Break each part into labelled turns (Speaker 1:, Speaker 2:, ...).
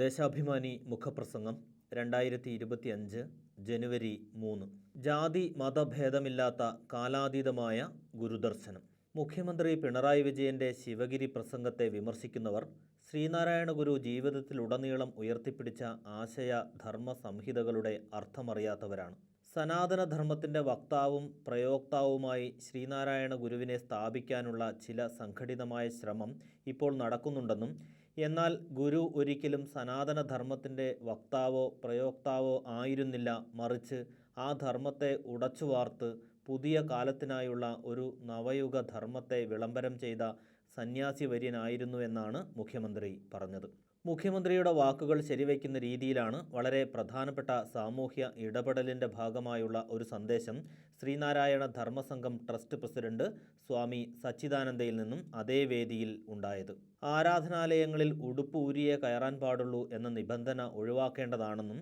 Speaker 1: ദേശാഭിമാനി മുഖപ്രസംഗം 2025 ജനുവരി 3. ജാതി മതഭേദമില്ലാത്ത കാലാതീതമായ ഗുരുദർശനം. മുഖ്യമന്ത്രി പിണറായി വിജയന്റെ ശിവഗിരി പ്രസംഗത്തെ വിമർശിക്കുന്നവർ ശ്രീനാരായണ ഗുരു ജീവിതത്തിലുടനീളം ഉയർത്തിപ്പിടിച്ച ആശയ ധർമ്മ സംഹിതകളുടെ അർത്ഥമറിയാത്തവരാണ്. സനാതനധർമ്മത്തിൻ്റെ വക്താവും പ്രയോക്താവുമായി ശ്രീനാരായണ ഗുരുവിനെ സ്ഥാപിക്കാനുള്ള ചില സംഘടിതമായ ശ്രമം ഇപ്പോൾ നടക്കുന്നുണ്ടെന്നും, എന്നാൽ ഗുരു ഒരിക്കലും സനാതനധർമ്മത്തിൻ്റെ വക്താവോ പ്രയോക്താവോ ആയിരുന്നില്ല, മറിച്ച് ആ ധർമ്മത്തെ ഉടച്ചുവാർത്ത് പുതിയ കാലത്തിനായുള്ള ഒരു നവയുഗ ധർമ്മത്തെ വിളംബരം ചെയ്ത സന്യാസിവര്യനായിരുന്നുവെന്നാണ് മുഖ്യമന്ത്രി പറഞ്ഞത്. മുഖ്യമന്ത്രിയുടെ വാക്കുകൾ ശരിവയ്ക്കുന്ന രീതിയിലാണ് വളരെ പ്രധാനപ്പെട്ട സാമൂഹ്യ ഇടപെടലിൻ്റെ ഭാഗമായുള്ള ഒരു സന്ദേശം ശ്രീനാരായണ ധർമ്മസംഘം ട്രസ്റ്റ് പ്രസിഡന്റ് സ്വാമി സച്ചിദാനന്ദയിൽ നിന്നും അതേ വേദിയിൽ ഉണ്ടായത്. ആരാധനാലയങ്ങളിൽ ഉടുപ്പ് ഊരിയേ കയറാൻ പാടുള്ളൂ എന്ന നിബന്ധന ഒഴിവാക്കേണ്ടതാണെന്നും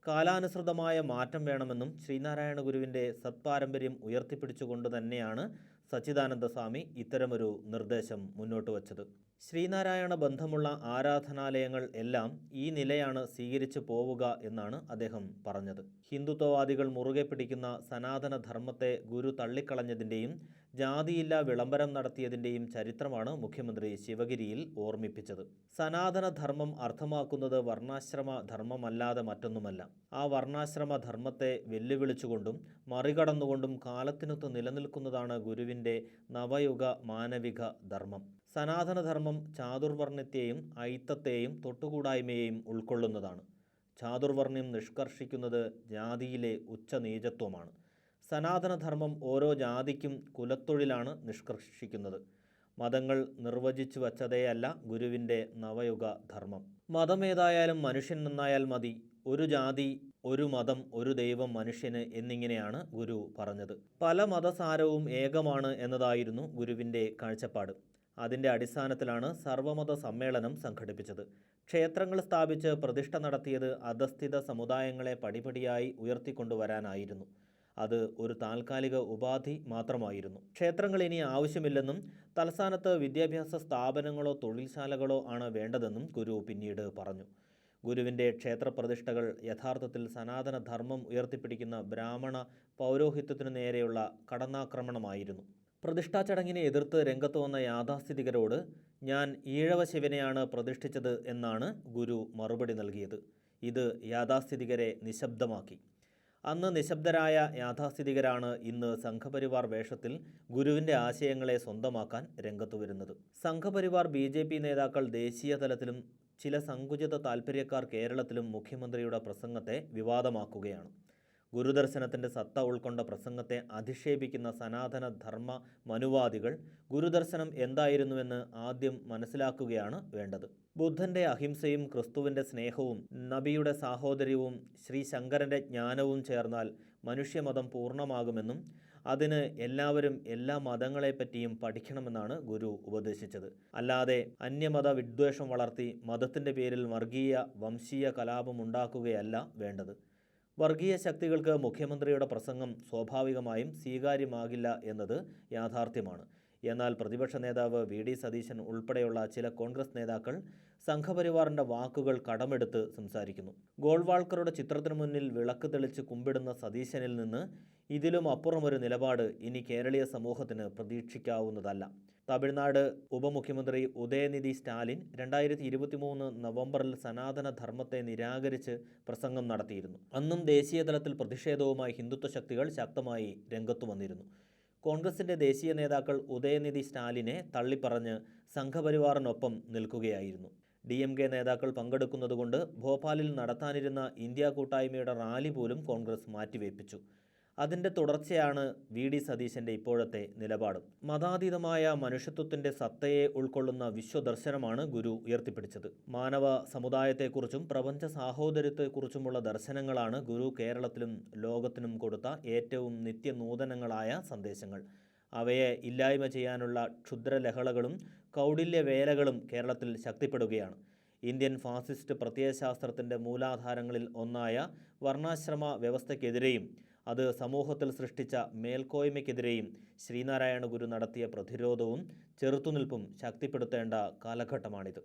Speaker 1: കാലാനുസൃതമായ മാറ്റം വേണമെന്നും ശ്രീനാരായണ ഗുരുവിൻ്റെ സത്പാരമ്പര്യം ഉയർത്തിപ്പിടിച്ചുകൊണ്ട് തന്നെയാണ് സച്ചിദാനന്ദ സ്വാമി ഇത്തരമൊരു നിർദ്ദേശം മുന്നോട്ട് വച്ചത്. ശ്രീനാരായണ ബന്ധമുള്ള ആരാധനാലയങ്ങൾ എല്ലാം ഈ നിലയാണ് സ്വീകരിച്ചു പോവുക എന്നാണ് അദ്ദേഹം പറഞ്ഞത്. ഹിന്ദുത്വവാദികൾ മുറുകെ പിടിക്കുന്ന സനാതന ധർമ്മത്തെ ഗുരു തള്ളിക്കളഞ്ഞതിൻ്റെയും ജാതിയില്ലാ വിളംബരം നടത്തിയതിൻ്റെയും ചരിത്രമാണ് മുഖ്യമന്ത്രി ശിവഗിരിയിൽ ഓർമ്മിപ്പിച്ചത്. സനാതന ധർമ്മം അർത്ഥമാക്കുന്നത് വർണ്ണാശ്രമ ധർമ്മമല്ലാതെ മറ്റൊന്നുമല്ല. ആ വർണ്ണാശ്രമ ധർമ്മത്തെ വെല്ലുവിളിച്ചുകൊണ്ടും മറികടന്നുകൊണ്ടും കാലത്തിനൊത്ത് നിലനിൽക്കുന്നതാണ് ഗുരുവിൻ്റെ നവയുഗ മാനവിക ധർമ്മം. സനാതനധർമ്മം ചാതുർവർണ്ണത്തെയും ഐത്തത്തെയും തൊട്ടുകൂടായ്മയെയും ഉൾക്കൊള്ളുന്നതാണ്. ചാതുർവർണ്ണ്യം നിഷ്കർഷിക്കുന്നത് ജാതിയിലെ ഉച്ചനീചത്വമാണ്. സനാതനധർമ്മം ഓരോ ജാതിക്കും കുലത്തൊഴിലാണ് നിഷ്കർഷിക്കുന്നത്. മതങ്ങൾ നിർവചിച്ചു വച്ചതേയല്ല ഗുരുവിൻ്റെ നവയുഗ ധർമ്മം. മതമേതായാലും മനുഷ്യൻ നന്നായാൽ മതി, ഒരു ജാതി, ഒരു മതം, ഒരു ദൈവം മനുഷ്യന് എന്നിങ്ങനെയാണ് ഗുരു പറഞ്ഞത്. പല മതസാരവും ഏകമാണ് എന്നതായിരുന്നു ഗുരുവിൻ്റെ കാഴ്ചപ്പാട്. അതിൻ്റെ അടിസ്ഥാനത്തിലാണ് സർവമത സമ്മേളനം സംഘടിപ്പിച്ചത്. ക്ഷേത്രങ്ങൾ സ്ഥാപിച്ച് പ്രതിഷ്ഠ നടത്തിയത് അധസ്ഥിത സമുദായങ്ങളെ പടിപടിയായി ഉയർത്തിക്കൊണ്ടുവരാനായിരുന്നു. അത് ഒരു താൽക്കാലിക ഉപാധി മാത്രമായിരുന്നു. ക്ഷേത്രങ്ങൾ ഇനി ആവശ്യമില്ലെന്നും തലസ്ഥാനത്ത് വിദ്യാഭ്യാസ സ്ഥാപനങ്ങളോ തൊഴിൽശാലകളോ ആണ് വേണ്ടതെന്നും ഗുരു പിന്നീട് പറഞ്ഞു. ഗുരുവിൻ്റെ ക്ഷേത്രപ്രതിഷ്ഠകൾ യഥാർത്ഥത്തിൽ സനാതന ധർമ്മം ഉയർത്തിപ്പിടിക്കുന്ന ബ്രാഹ്മണ പൗരോഹിത്യത്തിനു നേരെയുള്ള കടന്നാക്രമണമായിരുന്നു. പ്രതിഷ്ഠാ ചടങ്ങിനെ എതിർത്ത് രംഗത്ത് വന്ന യാഥാസ്ഥിതികരോട് ഞാൻ ഈഴവ ശിവനെയാണ് പ്രതിഷ്ഠിച്ചത് എന്നാണ് ഗുരു മറുപടി നൽകിയത്. ഇത് യാഥാസ്ഥിതികരെ നിശബ്ദമാക്കി. അന്ന് നിശബ്ദരായ യാഥാസ്ഥിതികരാണ് ഇന്ന് സംഘപരിവാർ വേഷത്തിൽ ഗുരുവിൻ്റെ ആശയങ്ങളെ സ്വന്തമാക്കാൻ രംഗത്തു വരുന്നത്. സംഘപരിവാർ BJP നേതാക്കൾ ദേശീയ തലത്തിലും ചില സങ്കുചിത താൽപ്പര്യക്കാർ കേരളത്തിലും മുഖ്യമന്ത്രിയുടെ പ്രസംഗത്തെ വിവാദമാക്കുകയാണ്. ഗുരുദർശനത്തിൻ്റെ സത്ത ഉൾക്കൊണ്ട പ്രസംഗത്തെ അധിക്ഷേപിക്കുന്ന സനാതന ധർമ്മ മനുവാദികൾ ഗുരുദർശനം എന്തായിരുന്നുവെന്ന് ആദ്യം മനസ്സിലാക്കുകയാണ് വേണ്ടത്. ബുദ്ധൻ്റെ അഹിംസയും ക്രിസ്തുവിൻ്റെ സ്നേഹവും നബിയുടെ സാഹോദര്യവും ശ്രീ ശങ്കരൻ്റെ ജ്ഞാനവും ചേർന്നാൽ മനുഷ്യമതം പൂർണ്ണമാകുമെന്നും അതിന് എല്ലാവരും എല്ലാ മതങ്ങളെപ്പറ്റിയും പഠിക്കണമെന്നാണ് ഗുരു ഉപദേശിച്ചത്. അല്ലാതെ അന്യമത വിദ്വേഷം വളർത്തി മതത്തിൻ്റെ പേരിൽ വർഗീയ വംശീയ കലാപം ഉണ്ടാക്കുകയല്ല വേണ്ടത്. വർഗീയ ശക്തികൾക്ക് മുഖ്യമന്ത്രിയുടെ പ്രസംഗം സ്വാഭാവികമായും സ്വീകാര്യമാകില്ല എന്നത് യാഥാർത്ഥ്യമാണ്. എന്നാൽ പ്രതിപക്ഷ നേതാവ് VD സതീശൻ ഉൾപ്പെടെയുള്ള ചില കോൺഗ്രസ് നേതാക്കൾ സംഘപരിവാറിൻ്റെ വാക്കുകൾ കടമെടുത്ത് സംസാരിക്കുന്നു. ഗോൾവാൾക്കറുടെ ചിത്രത്തിനു മുന്നിൽ വിളക്ക് തെളിച്ച് കുമ്പിടുന്ന സതീശനിൽ നിന്ന് ഇതിലും അപ്പുറമൊരു നിലപാട് ഇനി കേരളീയ സമൂഹത്തിന് പ്രതീക്ഷിക്കാവുന്നതല്ല. തമിഴ്നാട് ഉപമുഖ്യമന്ത്രി ഉദയനിധി സ്റ്റാലിൻ 2023 നവംബറിൽ സനാതന ധർമ്മത്തെ നിരാകരിച്ച് പ്രസംഗം നടത്തിയിരുന്നു. അന്നും ദേശീയ തലത്തിൽ പ്രതിഷേധവുമായി ഹിന്ദുത്വ ശക്തികൾ ശക്തമായി രംഗത്തു വന്നിരുന്നു. കോൺഗ്രസിൻ്റെ ദേശീയ നേതാക്കൾ ഉദയനിധി സ്റ്റാലിനെ തള്ളിപ്പറഞ്ഞ് സംഘപരിവാറിനൊപ്പം നിൽക്കുകയായിരുന്നു. DMK നേതാക്കൾ പങ്കെടുക്കുന്നതുകൊണ്ട് ഭോപ്പാലിൽ നടത്താനിരുന്ന ഇന്ത്യ കൂട്ടായ്മയുടെ റാലി പോലും കോൺഗ്രസ് മാറ്റിവെപ്പിച്ചു. അതിൻ്റെ തുടർച്ചയാണ് VD സതീശൻ്റെ ഇപ്പോഴത്തെ നിലപാടും. മതാതീതമായ മനുഷ്യത്വത്തിൻ്റെ സത്തയെ ഉൾക്കൊള്ളുന്ന വിശ്വദർശനമാണ് ഗുരു ഉയർത്തിപ്പിടിച്ചത്. മാനവ സമുദായത്തെക്കുറിച്ചും പ്രപഞ്ച സാഹോദര്യത്തെക്കുറിച്ചുമുള്ള ദർശനങ്ങളാണ് ഗുരു കേരളത്തിലും ലോകത്തിനും കൊടുത്ത ഏറ്റവും നിത്യനൂതനങ്ങളായ സന്ദേശങ്ങൾ. അവയെ ഇല്ലായ്മ ചെയ്യാനുള്ള ക്ഷുദ്രലഹളകളും കൗടില്യവേലകളും കേരളത്തിൽ ശക്തിപ്പെടുകയാണ്. ഇന്ത്യൻ ഫാസിസ്റ്റ് പ്രത്യയശാസ്ത്രത്തിൻ്റെ മൂലാധാരങ്ങളിൽ ഒന്നായ വർണ്ണാശ്രമ വ്യവസ്ഥയ്ക്കെതിരെയും അത് സമൂഹത്തിൽ സൃഷ്ടിച്ച മേൽക്കോയ്മയ്ക്കെതിരെയും ശ്രീനാരായണ ഗുരു നടത്തിയ പ്രതിരോധവും ചെറുത്തുനിൽപ്പും ശക്തിപ്പെടുത്തേണ്ട കാലഘട്ടമാണിത്.